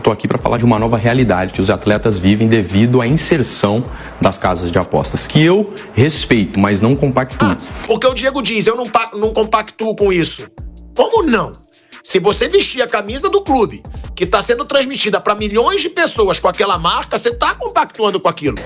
Estou aqui para falar de uma nova realidade que os atletas vivem devido à inserção das casas de apostas, que eu respeito, mas não compactuo. Porque o Diego diz, eu não compactuo com isso. Como não? Se você vestir a camisa do clube, que está sendo transmitida para milhões de pessoas com aquela marca, você está compactuando com aquilo.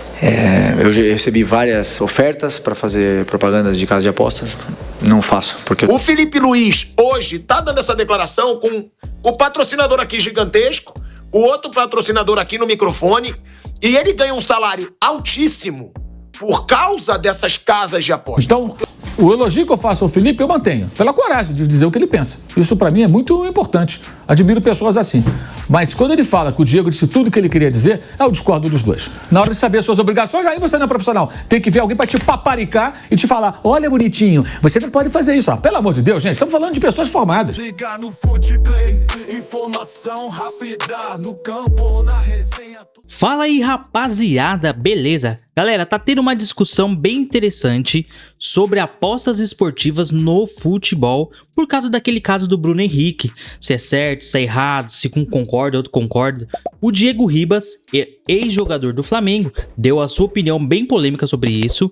Eu recebi várias ofertas para fazer propagandas de casa de apostas. Não faço, porque... O Felipe Luiz, hoje, está dando essa declaração com o patrocinador aqui gigantesco, o outro patrocinador aqui no microfone, e ele ganha um salário altíssimo por causa dessas casas de apostas. Então, o elogio que eu faço ao Felipe, eu mantenho, pela coragem de dizer o que ele pensa. Isso, pra mim, é muito importante. Admiro pessoas assim. Mas quando ele fala que o Diego disse tudo o que ele queria dizer, eu discordo dos dois. Na hora de saber suas obrigações, aí você não é profissional. Tem que ver alguém pra te paparicar e te falar, olha, bonitinho, você não pode fazer isso. Pelo amor de Deus, gente, estamos falando de pessoas formadas. Liga no Footplay, informação rápida no campo, na resenha. Fala aí, rapaziada, beleza? Galera, tá tendo uma discussão bem interessante sobre apostas esportivas no futebol por causa daquele caso do Bruno Henrique. Se é certo, se é errado, se um concorda, outro concorda. O Diego Ribas, ex-jogador do Flamengo, deu a sua opinião bem polêmica sobre isso.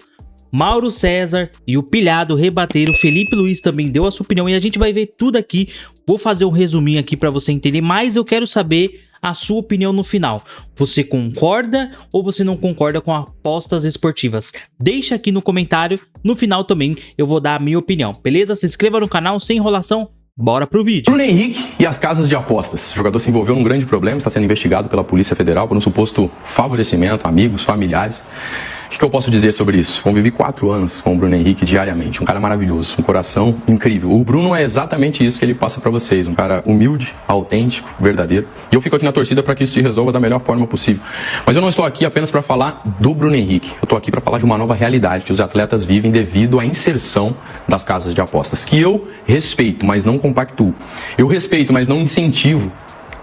Mauro César e o pilhado rebateram, Felipe Luiz também deu a sua opinião e a gente vai ver tudo aqui. Vou fazer um resuminho aqui para você entender, mas eu quero saber a sua opinião no final. Você concorda ou você não concorda com apostas esportivas? Deixa aqui no comentário, no final também eu vou dar a minha opinião, beleza? Se inscreva no canal, sem enrolação, bora pro vídeo. Bruno Henrique e as casas de apostas. O jogador se envolveu num grande problema, está sendo investigado pela Polícia Federal por um suposto favorecimento, amigos, familiares. O que eu posso dizer sobre isso? Convivi 4 anos com o Bruno Henrique diariamente, um cara maravilhoso, um coração incrível. O Bruno é exatamente isso que ele passa pra vocês, um cara humilde, autêntico, verdadeiro. E eu fico aqui na torcida para que isso se resolva da melhor forma possível. Mas eu não estou aqui apenas para falar do Bruno Henrique, eu estou aqui para falar de uma nova realidade que os atletas vivem devido à inserção das casas de apostas, que eu respeito, mas não compactuo. Eu respeito, mas não incentivo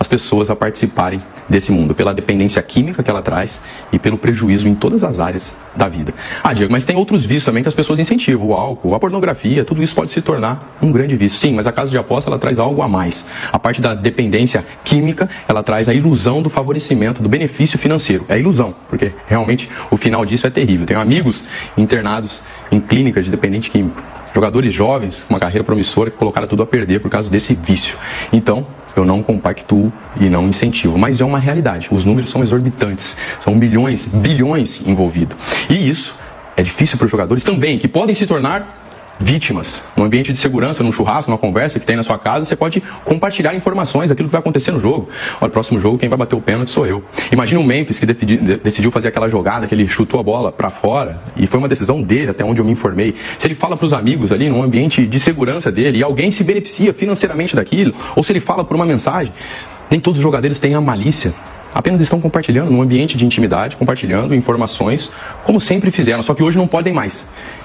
as pessoas a participarem desse mundo, pela dependência química que ela traz e pelo prejuízo em todas as áreas da vida. Diego, mas tem outros vícios também que as pessoas incentivam, o álcool, a pornografia, tudo isso pode se tornar um grande vício. Sim, mas a casa de aposta, ela traz algo a mais. A parte da dependência química, ela traz a ilusão do favorecimento, do benefício financeiro. É ilusão, porque realmente o final disso é terrível. Tenho amigos internados em clínicas de dependente químico. Jogadores jovens, uma carreira promissora, que colocaram tudo a perder por causa desse vício. Então, eu não compactuo e não incentivo, mas é uma realidade. Os números são exorbitantes, são milhões, bilhões envolvidos. E isso é difícil para os jogadores também, que podem se tornar vítimas. No ambiente de segurança, num churrasco, numa conversa que tem na sua casa, você pode compartilhar informações daquilo que vai acontecer no jogo. Olha, o próximo jogo, quem vai bater o pênalti sou eu. Imagina o Memphis que decidiu fazer aquela jogada, que ele chutou a bola para fora, e foi uma decisão dele, até onde eu me informei. Se ele fala para os amigos ali, num ambiente de segurança dele, e alguém se beneficia financeiramente daquilo, ou se ele fala por uma mensagem, nem todos os jogadores têm a malícia. Apenas estão compartilhando num ambiente de intimidade, compartilhando informações, como sempre fizeram, só que hoje não podem mais.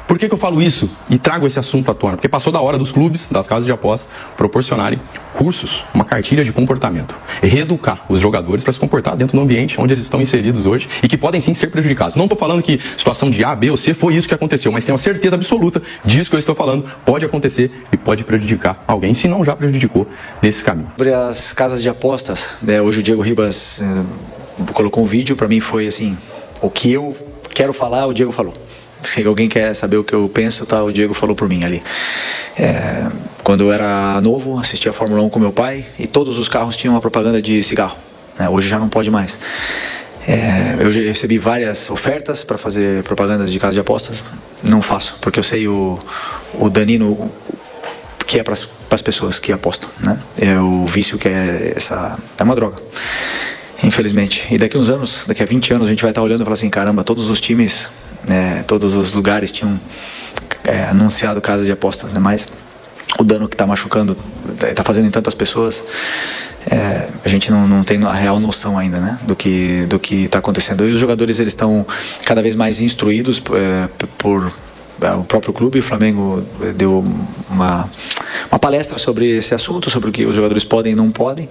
Por que eu falo isso e trago esse assunto à tona? Porque passou da hora dos clubes, das casas de apostas, proporcionarem cursos, uma cartilha de comportamento. Reeducar os jogadores para se comportar dentro do ambiente onde eles estão inseridos hoje e que podem sim ser prejudicados. Não estou falando que situação de A, B ou C foi isso que aconteceu, mas tenho a certeza absoluta disso que eu estou falando pode acontecer e pode prejudicar alguém, se não já prejudicou nesse caminho. Sobre as casas de apostas, hoje o Diego Ribas colocou um vídeo, para mim foi assim, o que eu quero falar, o Diego falou. Se alguém quer saber o que eu penso, tá, o Diego falou por mim ali. Quando eu era novo, assistia a Fórmula 1 com meu pai e todos os carros tinham uma propaganda de cigarro. Hoje já não pode mais. Eu recebi várias ofertas para fazer propagandas de casa de apostas. Não faço, porque eu sei o danino que é para as pessoas que apostam, né? É o vício que é uma droga. Infelizmente. E daqui uns anos, daqui a 20 anos, a gente vai estar olhando e falar assim, caramba, todos os times, todos os lugares tinham anunciado casas de apostas, né? Mas o dano que está machucando, está fazendo em tantas pessoas, a gente não tem a real noção ainda, né? Do que está acontecendo. E os jogadores, eles estão cada vez mais instruídos por o próprio clube. O Flamengo deu uma palestra sobre esse assunto, sobre o que os jogadores podem e não podem.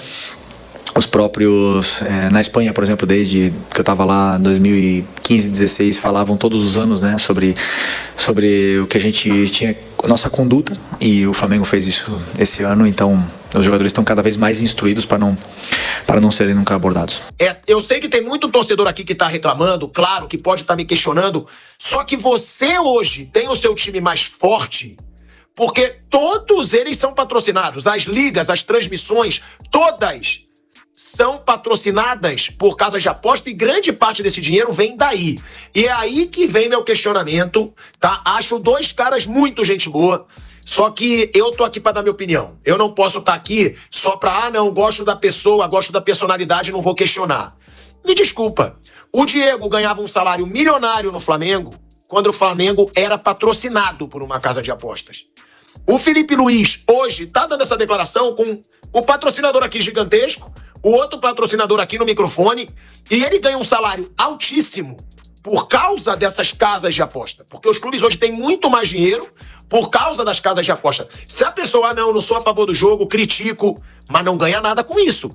Os próprios, na Espanha, por exemplo, desde que eu estava lá em 2015, 2016, falavam todos os anos, né, sobre o que a gente tinha, a nossa conduta, e o Flamengo fez isso esse ano. Então Os jogadores estão cada vez mais instruídos para não serem nunca abordados. Eu sei que tem muito torcedor aqui que tá reclamando, claro, que pode estar me questionando, só que você hoje tem o seu time mais forte porque todos eles são patrocinados. As ligas, as transmissões, todas são patrocinadas por casas de aposta e grande parte desse dinheiro vem daí. E é aí que vem meu questionamento, tá? Acho dois caras muito gente boa, só que eu tô aqui pra dar minha opinião. Eu não posso estar aqui só pra, não, gosto da pessoa, gosto da personalidade, não vou questionar. Me desculpa, o Diego ganhava um salário milionário no Flamengo quando o Flamengo era patrocinado por uma casa de apostas. O Felipe Luiz hoje tá dando essa declaração com o patrocinador aqui gigantesco, o outro patrocinador aqui no microfone, e ele ganha um salário altíssimo por causa dessas casas de aposta. Porque os clubes hoje têm muito mais dinheiro por causa das casas de aposta. Se a pessoa, não sou a favor do jogo, critico, mas não ganha nada com isso.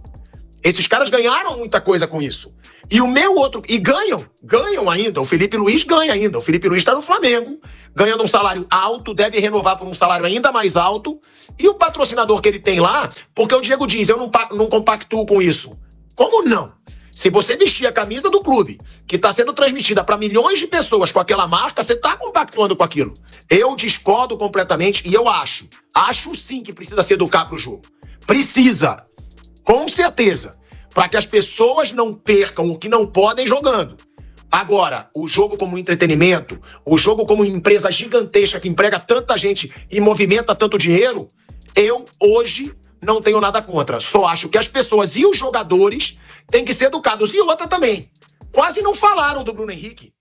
Esses caras ganharam muita coisa com isso. E o meu outro... E ganham ainda. O Felipe Luiz ganha ainda. O Felipe Luiz está no Flamengo, ganhando um salário alto, deve renovar por um salário ainda mais alto. E o patrocinador que ele tem lá, porque o Diego diz, eu não compactuo com isso. Como não? Se você vestir a camisa do clube, que está sendo transmitida para milhões de pessoas com aquela marca, você está compactuando com aquilo. Eu discordo completamente e eu acho sim que precisa se educar para o jogo. Precisa. Com certeza, para que as pessoas não percam o que não podem jogando. Agora, o jogo como entretenimento, o jogo como empresa gigantesca que emprega tanta gente e movimenta tanto dinheiro, eu hoje não tenho nada contra. Só acho que as pessoas e os jogadores têm que ser educados. E outra também, quase não falaram do Bruno Henrique,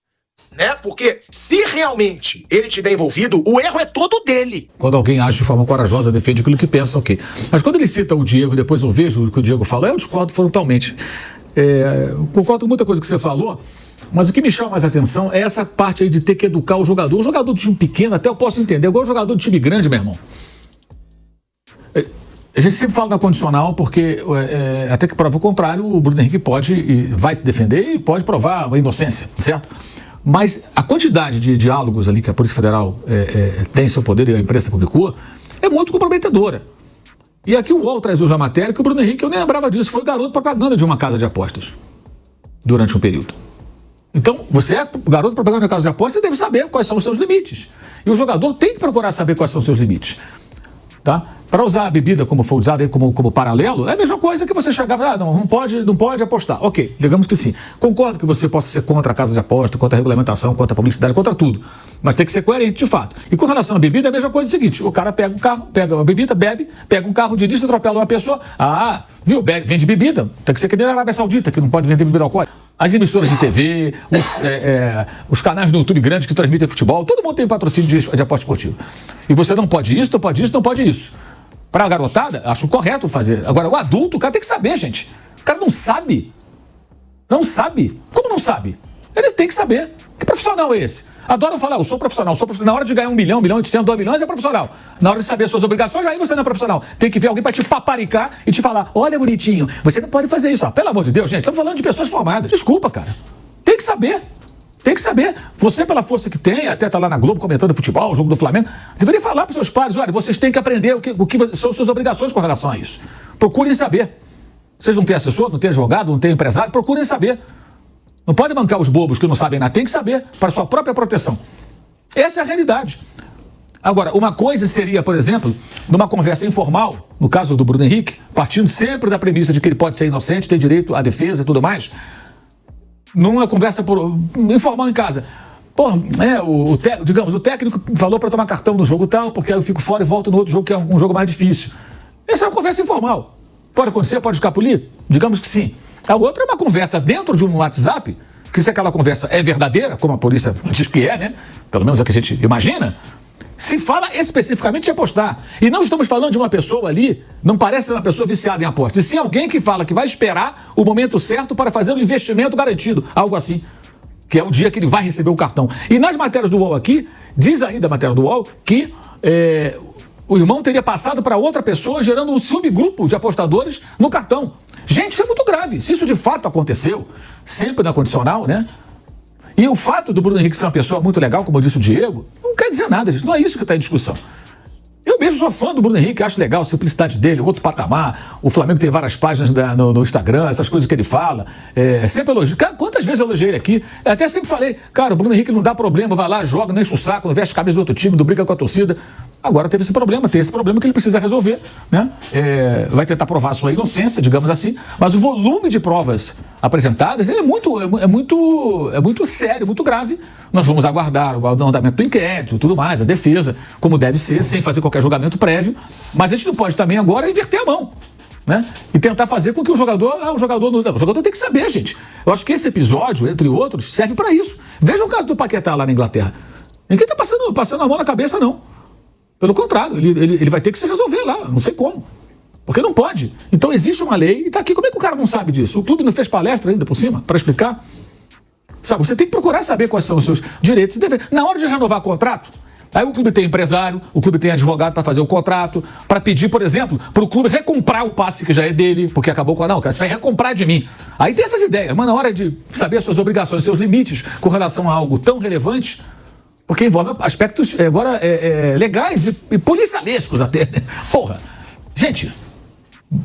né? Porque se realmente ele estiver envolvido, o erro é todo dele. Quando alguém age de forma corajosa, defende aquilo que pensa, ok. Mas quando ele cita o Diego, depois eu vejo o que o Diego fala, eu discordo frontalmente. Concordo com muita coisa que você falou, mas o que me chama mais atenção é essa parte aí de ter que educar o jogador. O jogador do time pequeno até eu posso entender, igual o jogador do time grande, meu irmão. A gente sempre fala da condicional porque, até que prova o contrário, o Bruno Henrique pode e vai se defender e pode provar a inocência, certo? Mas a quantidade de diálogos ali que a Polícia Federal tem em seu poder e a imprensa publicou é muito comprometedora. E aqui o UOL traz hoje a matéria que o Bruno Henrique, eu nem lembrava disso, foi garoto propaganda de uma casa de apostas durante um período. Então, você é garoto propaganda de uma casa de apostas, você deve saber quais são os seus limites. E o jogador tem que procurar saber quais são os seus limites. Tá? Para usar a bebida como foi usada aí como paralelo, é a mesma coisa que você chegava, não pode apostar. Ok, digamos que sim. Concordo que você possa ser contra a casa de aposta, contra a regulamentação, contra a publicidade, contra tudo. Mas tem que ser coerente, de fato. E com relação à bebida, é a mesma coisa seguinte. O cara pega um carro, pega uma bebida, bebe, pega um carro, dirige, atropela uma pessoa. Viu? Vende bebida. Tem que ser que nem na Arábia Saudita, que não pode vender bebida alcoólica. As emissoras de TV, os canais no YouTube grandes que transmitem futebol, todo mundo tem patrocínio de aposta esportiva. E você não pode isso, não pode isso, não pode isso. Para a garotada, acho correto fazer. Agora, o adulto, o cara tem que saber, gente. O cara não sabe. Não sabe. Como não sabe? Ele tem que saber. Que profissional é esse? Adoram falar, eu sou profissional. Na hora de ganhar 1 milhão, 1 milhão e 200, 2 milhões, é profissional. Na hora de saber suas obrigações, aí você não é profissional. Tem que ver alguém para te paparicar e te falar, olha, bonitinho, você não pode fazer isso. Pelo amor de Deus, gente, estamos falando de pessoas formadas. Desculpa, cara. Tem que saber. Tem que saber. Você, pela força que tem, até tá lá na Globo comentando futebol, o jogo do Flamengo, deveria falar para os seus pais, olha, vocês têm que aprender o que são suas obrigações com relação a isso. Procurem saber. Vocês não têm assessor, não têm advogado, não têm empresário, procurem saber. Não pode bancar os bobos que não sabem nada. Tem que saber para sua própria proteção. Essa é a realidade. Agora, uma coisa seria, por exemplo, numa conversa informal, no caso do Bruno Henrique, partindo sempre da premissa de que ele pode ser inocente, tem direito à defesa e tudo mais, numa conversa informal em casa. O técnico falou para tomar cartão no jogo tal, porque aí eu fico fora e volto no outro jogo, que é um jogo mais difícil. Essa é uma conversa informal. Pode acontecer, pode escapulir? Digamos que sim. A outra é uma conversa dentro de um WhatsApp, que se aquela conversa é verdadeira, como a polícia diz que é, né? Pelo menos é o que a gente imagina, se fala especificamente de apostar. E não estamos falando de uma pessoa ali, não parece ser uma pessoa viciada em apostas, e sim alguém que fala que vai esperar o momento certo para fazer um investimento garantido, algo assim, que é o dia que ele vai receber o cartão. E nas matérias do UOL aqui, diz ainda a matéria do UOL que o irmão teria passado para outra pessoa, gerando um subgrupo de apostadores no cartão. Gente, isso é muito grave. Se isso de fato aconteceu, sempre na condicional, né? E o fato do Bruno Henrique ser uma pessoa muito legal, como disse o Diego, não quer dizer nada, gente. Não é isso que está em discussão. Eu Eu mesmo sou fã do Bruno Henrique, acho legal a simplicidade dele, outro patamar. O Flamengo tem várias páginas no Instagram, essas coisas que ele fala. Sempre elogio. Cara, quantas vezes eu elogiei ele aqui? Eu até sempre falei, cara, o Bruno Henrique não dá problema, vai lá, joga, não enche o saco, não veste a camisa do outro time, não briga com a torcida. Agora tem esse problema que ele precisa resolver, né? Vai tentar provar a sua inocência, digamos assim, mas o volume de provas apresentadas é muito sério, muito grave. Nós vamos aguardar o andamento do inquérito, tudo mais, a defesa, como deve ser, sem fazer qualquer julgamento prévio, mas a gente não pode também agora inverter a mão, né? E tentar fazer com que o jogador tem que saber, gente. Eu acho que esse episódio, entre outros, serve para isso. Veja o caso do Paquetá lá na Inglaterra. Ninguém está passando a mão na cabeça, não. Pelo contrário, ele vai ter que se resolver lá, não sei como. Porque não pode. Então existe uma lei e está aqui. Como é que o cara não sabe disso? O clube não fez palestra ainda por cima para explicar? Sabe, você tem que procurar saber quais são os seus direitos e deveres. Na hora de renovar contrato, aí o clube tem empresário, o clube tem advogado para fazer o contrato, para pedir, por exemplo, para o clube recomprar o passe que já é dele, porque acabou com... Não, cara, você vai recomprar de mim. Aí tem essas ideias, mas na hora de saber as suas obrigações, seus limites com relação a algo tão relevante... Porque envolve aspectos agora legais e policialescos até. Porra, gente,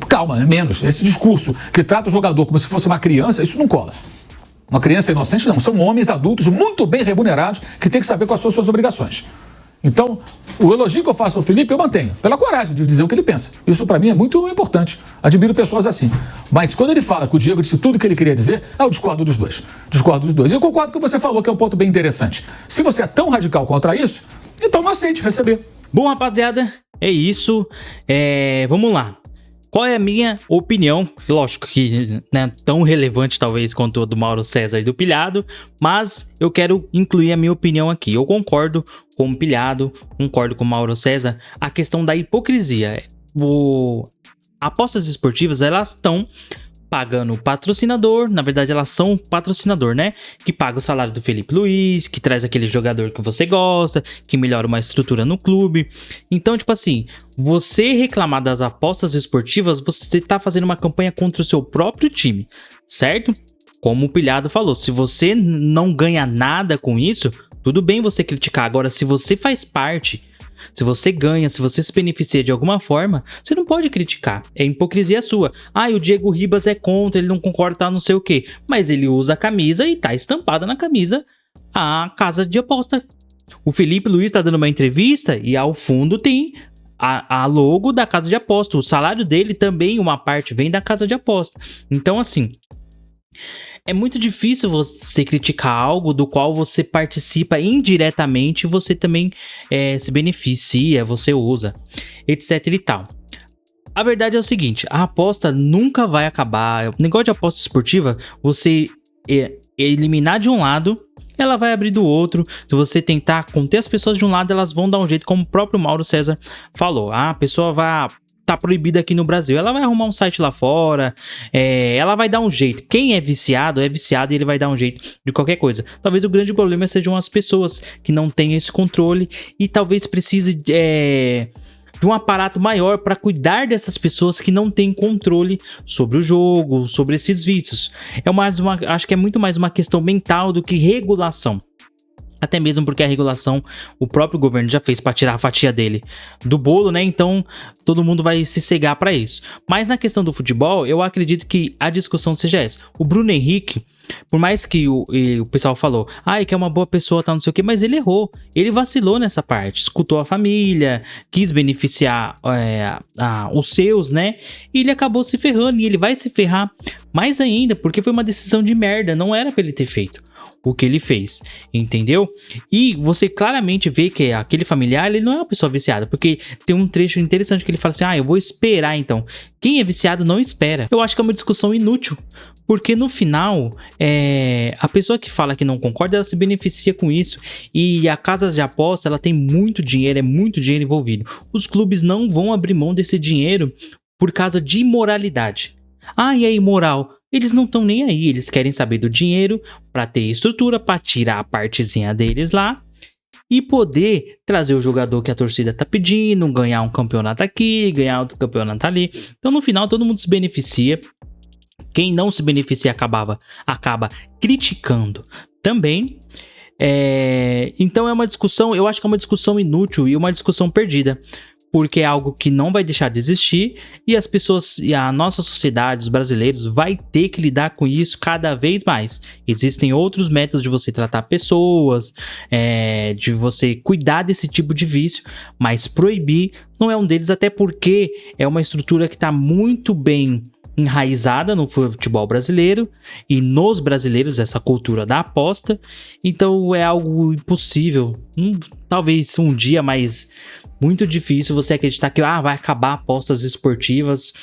calma, menos. Esse discurso que trata o jogador como se fosse uma criança, isso não cola. Uma criança inocente não, são homens adultos muito bem remunerados que têm que saber quais são as suas obrigações. Então, o elogio que eu faço ao Felipe, eu mantenho, pela coragem de dizer o que ele pensa. Isso para mim é muito importante. Admiro pessoas assim. Mas quando ele fala que o Diego disse tudo o que ele queria dizer, eu discordo dos dois. E eu concordo com o que você falou, que é um ponto bem interessante. Se você é tão radical contra isso, então não aceite receber. Bom, rapaziada, é isso. Vamos lá. Qual é a minha opinião? Lógico que não é tão relevante talvez quanto a do Mauro César e do Pilhado, mas eu quero incluir a minha opinião aqui. Eu concordo com o Pilhado, concordo com o Mauro César. A questão da hipocrisia. Apostas esportivas, elas estão pagando o patrocinador, na verdade elas são o patrocinador, né? Que paga o salário do Felipe Luiz, que traz aquele jogador que você gosta, que melhora uma estrutura no clube. Então, tipo assim, você reclamar das apostas esportivas, você tá fazendo uma campanha contra o seu próprio time, certo? Como o Pilhado falou, se você não ganha nada com isso, tudo bem você criticar. Agora, se você faz parte... Se você ganha, se você se beneficia de alguma forma, você não pode criticar. É hipocrisia sua. O Diego Ribas é contra, ele não concorda, tá, não sei o quê. Mas ele usa a camisa e tá estampada na camisa a casa de aposta. O Felipe Luiz tá dando uma entrevista e ao fundo tem a logo da casa de aposta. O salário dele também, uma parte, vem da casa de aposta. Então, assim... É muito difícil você criticar algo do qual você participa indiretamente, você também se beneficia, você usa, etc e tal. A verdade é o seguinte, a aposta nunca vai acabar. O negócio de aposta esportiva, você eliminar de um lado, ela vai abrir do outro. Se você tentar conter as pessoas de um lado, elas vão dar um jeito, como o próprio Mauro César falou. A pessoa vai... tá proibida aqui no Brasil, ela vai arrumar um site lá fora, ela vai dar um jeito. Quem é viciado e ele vai dar um jeito de qualquer coisa. Talvez o grande problema sejam as pessoas que não têm esse controle e talvez precise de um aparato maior para cuidar dessas pessoas que não têm controle sobre o jogo, sobre esses vícios. Acho que é muito mais uma questão mental do que regulação. Até mesmo porque a regulação, o próprio governo já fez para tirar a fatia dele do bolo, né? Então, todo mundo vai se cegar para isso. Mas na questão do futebol, eu acredito que a discussão seja essa. O Bruno Henrique, por mais que o pessoal falou, que é uma boa pessoa, tá, não sei o quê, mas ele errou. Ele vacilou nessa parte, escutou a família, quis beneficiar os seus, né? E ele acabou se ferrando e ele vai se ferrar mais ainda, porque foi uma decisão de merda, não era para ele ter feito o que ele fez, entendeu? E você claramente vê que aquele familiar, ele não é uma pessoa viciada, porque tem um trecho interessante que ele fala assim, eu vou esperar então. Quem é viciado não espera. Eu acho que é uma discussão inútil, porque no final, a pessoa que fala que não concorda, ela se beneficia com isso, e a casa de aposta, ela tem muito dinheiro, é muito dinheiro envolvido. Os clubes não vão abrir mão desse dinheiro por causa de imoralidade. E é imoral. Eles não estão nem aí, eles querem saber do dinheiro para ter estrutura, para tirar a partezinha deles lá e poder trazer o jogador que a torcida tá pedindo, ganhar um campeonato aqui, ganhar outro campeonato ali. Então no final todo mundo se beneficia. Quem não se beneficia acaba criticando também. Então é uma discussão, eu acho que é uma discussão inútil e uma discussão perdida. porque é algo que não vai deixar de existir e as pessoas e a nossa sociedade, os brasileiros, vai ter que lidar com isso cada vez mais. Existem outros métodos de você tratar pessoas, de você cuidar desse tipo de vício, mas proibir não é um deles, até porque é uma estrutura que está muito bem enraizada no futebol brasileiro e nos brasileiros, essa cultura da aposta. Então é algo impossível, talvez um dia, mas muito difícil você acreditar que vai acabar apostas esportivas,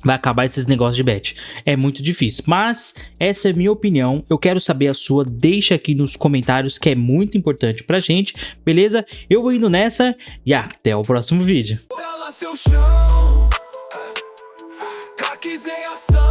vai acabar esses negócios de bet. É muito difícil, mas essa é a minha opinião. Eu quero saber a sua, deixa aqui nos comentários, que é muito importante pra gente, beleza? Eu vou indo nessa e até o próximo vídeo. Ela seu chão, craques em ação.